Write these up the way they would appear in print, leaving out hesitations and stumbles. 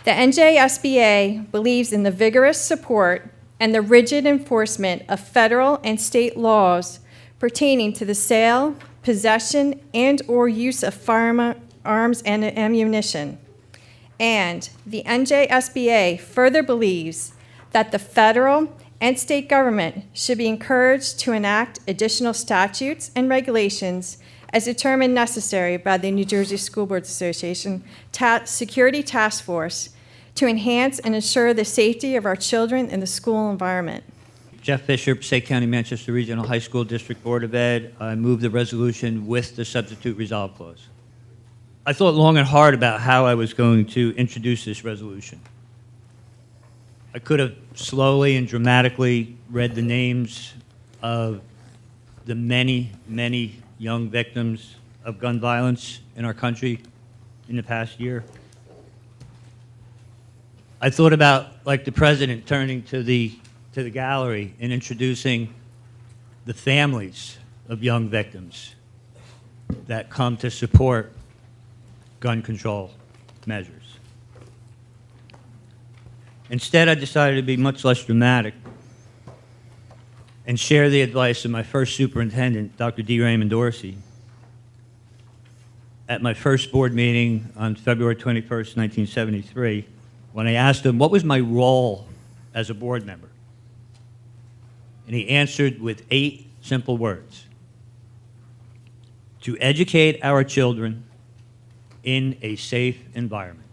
The NJSBA believes in the vigorous support and the rigid enforcement of federal and state laws pertaining to the sale, possession, and/or use of firearms and ammunition. And the NJSBA further believes that the federal and state government should be encouraged to enact additional statutes and regulations as determined necessary by the New Jersey School Boards Association Security Task Force to enhance and ensure the safety of our children in the school environment. Jeff Fisher, Passaic County, Manchester Regional High School District Board of Ed. I move the resolution with the substitute resolve clause. I thought long and hard about how I was going to introduce this resolution. I could have slowly and dramatically read the names of the many, many young victims of gun violence in our country in the past year. I thought about, like the president, turning to the gallery and introducing the families of young victims that come to support gun control measures. Instead, I decided to be much less dramatic and share the advice of my first superintendent, Dr. D. Raymond Dorsey, at my first board meeting on February 21st, 1973, when I asked him what was my role as a board member. And he answered with 8 simple words: to educate our children in a safe environment.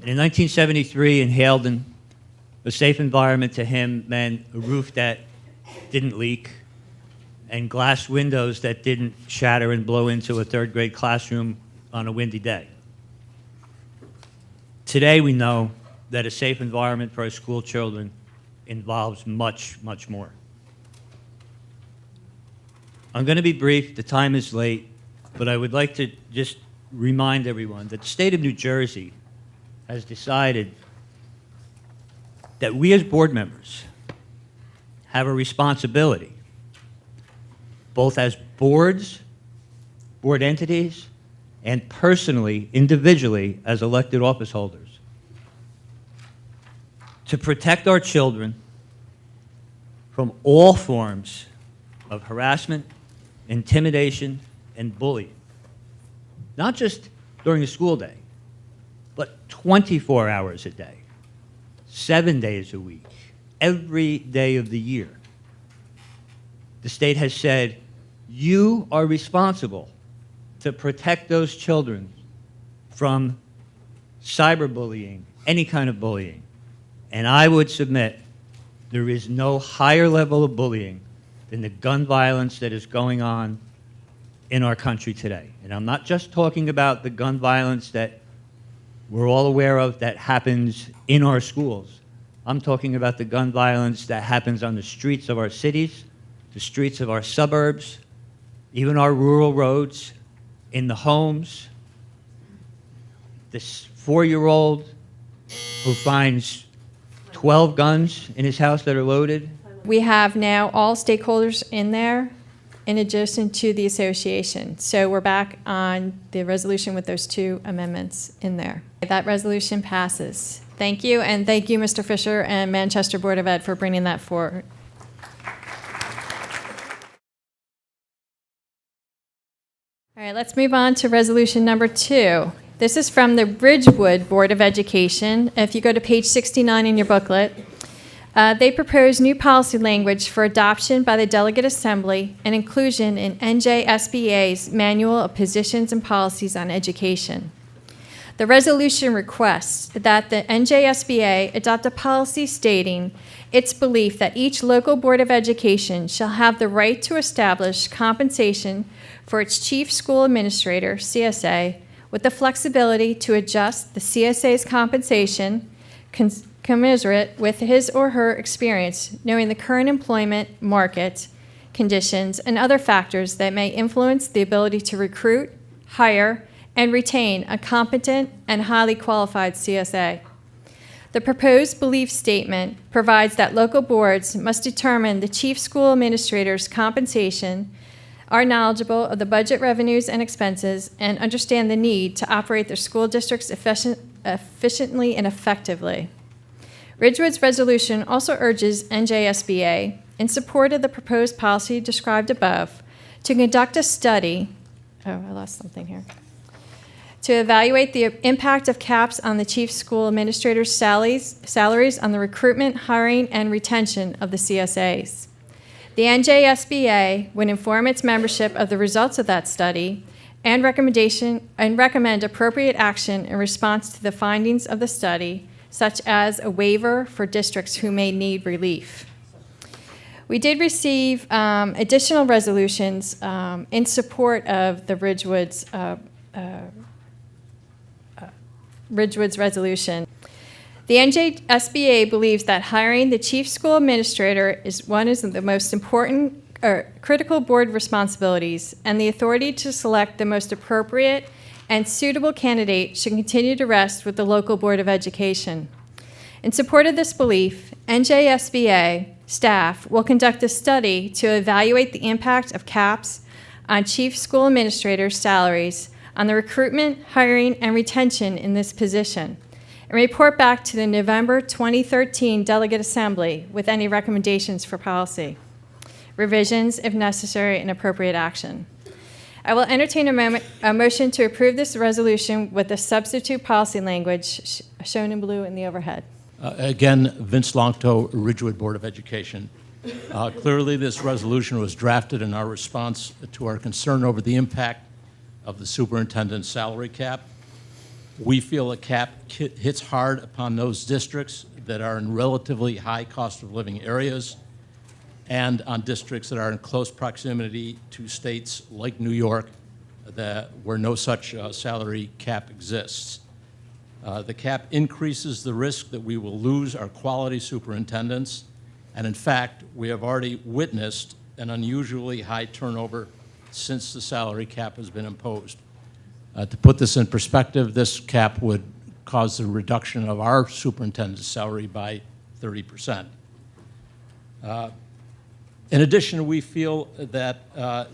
And in 1973 in Halden, a safe environment to him meant a roof that didn't leak and glass windows that didn't shatter and blow into a third-grade classroom on a windy day. Today we know that a safe environment for our school children involves much, much more. I'm going to be brief. The time is late. But I would like to just remind everyone that the state of New Jersey has decided that we as board members have a responsibility, both as boards, board entities, and personally, individually, as elected office holders, to protect our children from all forms of harassment, intimidation, and bullying, not just during the school day, but 24 hours a day, 7 days a week, every day of the year. The state has said, you are responsible to protect those children from cyberbullying, any kind of bullying. And I would submit there is no higher level of bullying than the gun violence that is going on in our country today. And I'm not just talking about the gun violence that we're all aware of that happens in our schools. I'm talking about the gun violence that happens on the streets of our cities, the streets of our suburbs, even our rural roads, in the homes. This 4-year-old who finds 12 guns in his house that are loaded. We have now all stakeholders in there, in addition to the association. So we're back on the resolution with those 2 amendments in there. That resolution passes. Thank you, and thank you, Mr. Fisher and Manchester Board of Ed, for bringing that forward. All right, let's move on to resolution number 2. This is from the Ridgewood Board of Education. If you go to page 69 in your booklet, they propose new policy language for adoption by the Delegate Assembly and inclusion in NJSBA's Manual of Positions and Policies on Education. The resolution requests that the NJSBA adopt a policy stating its belief that each local Board of Education shall have the right to establish compensation for its chief school administrator, CSA, with the flexibility to adjust the CSA's compensation commensurate with his or her experience, knowing the current employment market conditions and other factors that may influence the ability to recruit, hire, and retain a competent and highly qualified CSA. The proposed belief statement provides that local boards must determine the chief school administrator's compensation, are knowledgeable of the budget revenues and expenses, and understand the need to operate their school districts efficiently and effectively. Ridgewood's resolution also urges NJSBA, in support of the proposed policy described above, to conduct a study. Oh, I lost something here. To evaluate the impact of caps on the chief school administrator's salaries on the recruitment, hiring, and retention of the CSAs. The NJSBA would inform its membership of the results of that study and recommend appropriate action in response to the findings of the study, such as a waiver for districts who may need relief. We did receive additional resolutions in support of the Ridgewood's resolution. The NJSBA believes that hiring the chief school administrator is one of the most important or critical board responsibilities, and the authority to select the most appropriate and suitable candidate should continue to rest with the local Board of Education. In support of this belief, NJSBA staff will conduct a study to evaluate the impact of caps on chief school administrators' salaries on the recruitment, hiring, and retention in this position, and report back to the November 2013 Delegate Assembly with any recommendations for policy, revisions if necessary, and appropriate action. I will entertain a motion to approve this resolution with the substitute policy language shown in blue in the overhead. Again, Vince Longto, Ridgewood Board of Education. Clearly, this resolution was drafted in our response to our concern over the impact of the superintendent's salary cap. We feel a cap hits hard upon those districts that are in relatively high cost of living areas and on districts that are in close proximity to states like New York where no such salary cap exists. The cap increases the risk that we will lose our quality superintendents, and in fact, we have already witnessed an unusually high turnover since the salary cap has been imposed. To put this in perspective, this cap would cause the reduction of our superintendent's salary by 30%. In addition, we feel that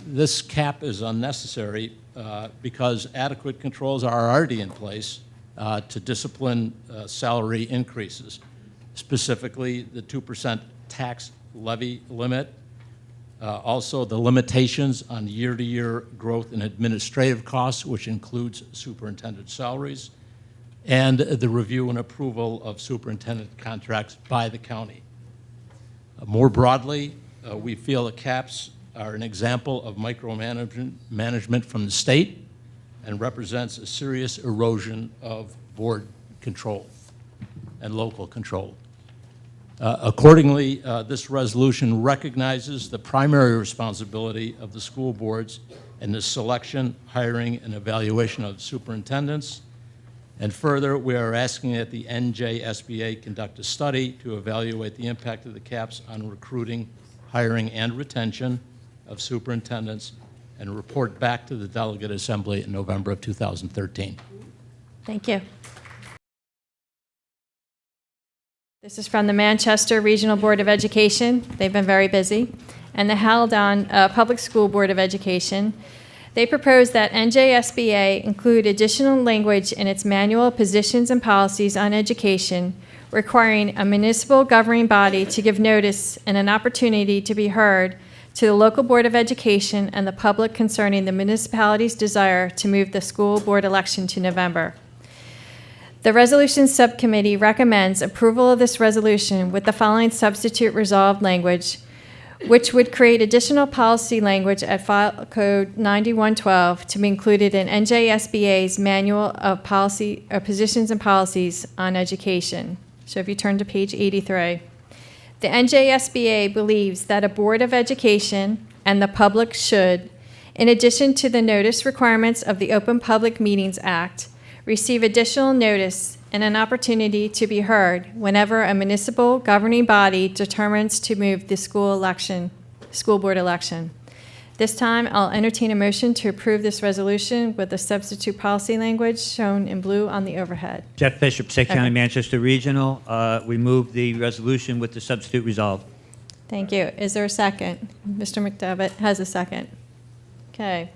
this cap is unnecessary because adequate controls are already in place to discipline salary increases, specifically the 2% tax levy limit, also the limitations on year-to-year growth in administrative costs, which includes superintendent salaries, and the review and approval of superintendent contracts by the county. More broadly, we feel the caps are an example of micromanagement from the state and represents a serious erosion of board control and local control. Accordingly, this resolution recognizes the primary responsibility of the school boards in the selection, hiring, and evaluation of superintendents. And further, we are asking that the NJSBA conduct a study to evaluate the impact of the caps on recruiting, hiring, and retention of superintendents and report back to the Delegate Assembly in November of 2013. Thank you. This is from the Manchester Regional Board of Education. They've been very busy. And the Haldon Public School Board of Education. They propose that NJSBA include additional language in its manual of positions and policies on education, requiring a municipal governing body to give notice and an opportunity to be heard to the local Board of Education and the public concerning the municipality's desire to move the school board election to November. The Resolution Subcommittee recommends approval of this resolution with the following substitute resolved language, which would create additional policy language at File Code 9112 to be included in NJSBA's Manual of Policy or Positions and Policies on Education. So if you turn to page 83. The NJSBA believes that a Board of Education and the public should, in addition to the notice requirements of the Open Public Meetings Act, receive additional notice and an opportunity to be heard whenever a municipal governing body determines to move the school board election. This time, I'll entertain a motion to approve this resolution with the substitute policy language shown in blue on the overhead. Jeff Bishop, Passaic County, Okay. Manchester Regional. We move the resolution with the substitute resolved. Thank you. Is there a second? Mr. McDevitt has a second. Okay.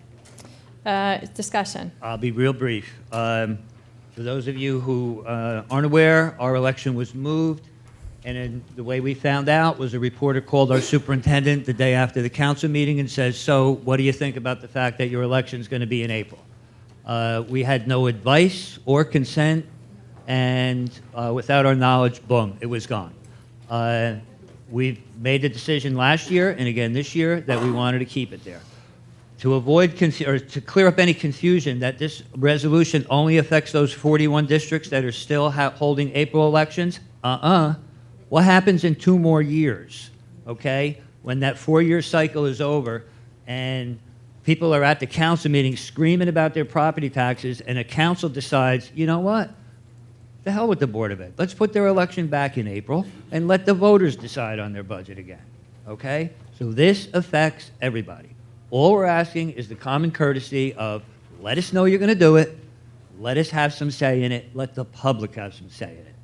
Discussion. I'll be real brief. For those of you who aren't aware, our election was moved, and then the way we found out was a reporter called our superintendent the day after the council meeting and says, "So what do you think about the fact that your election is going to be in April?" We had no advice or consent, and without our knowledge, boom, it was gone. We made the decision last year and again this year that we wanted to keep it there. To avoid or to clear up any confusion that this resolution only affects those 41 districts that are still holding April elections, what happens in 2 more years, okay? When that 4-year cycle is over and people are at the council meeting screaming about their property taxes and a council decides, you know what? The hell with the Board of Ed. Let's put their election back in April and let the voters decide on their budget again, okay? So this affects everybody. All we're asking is the common courtesy of let us know you're going to do it, let us have some say in it, let the public have some say in it.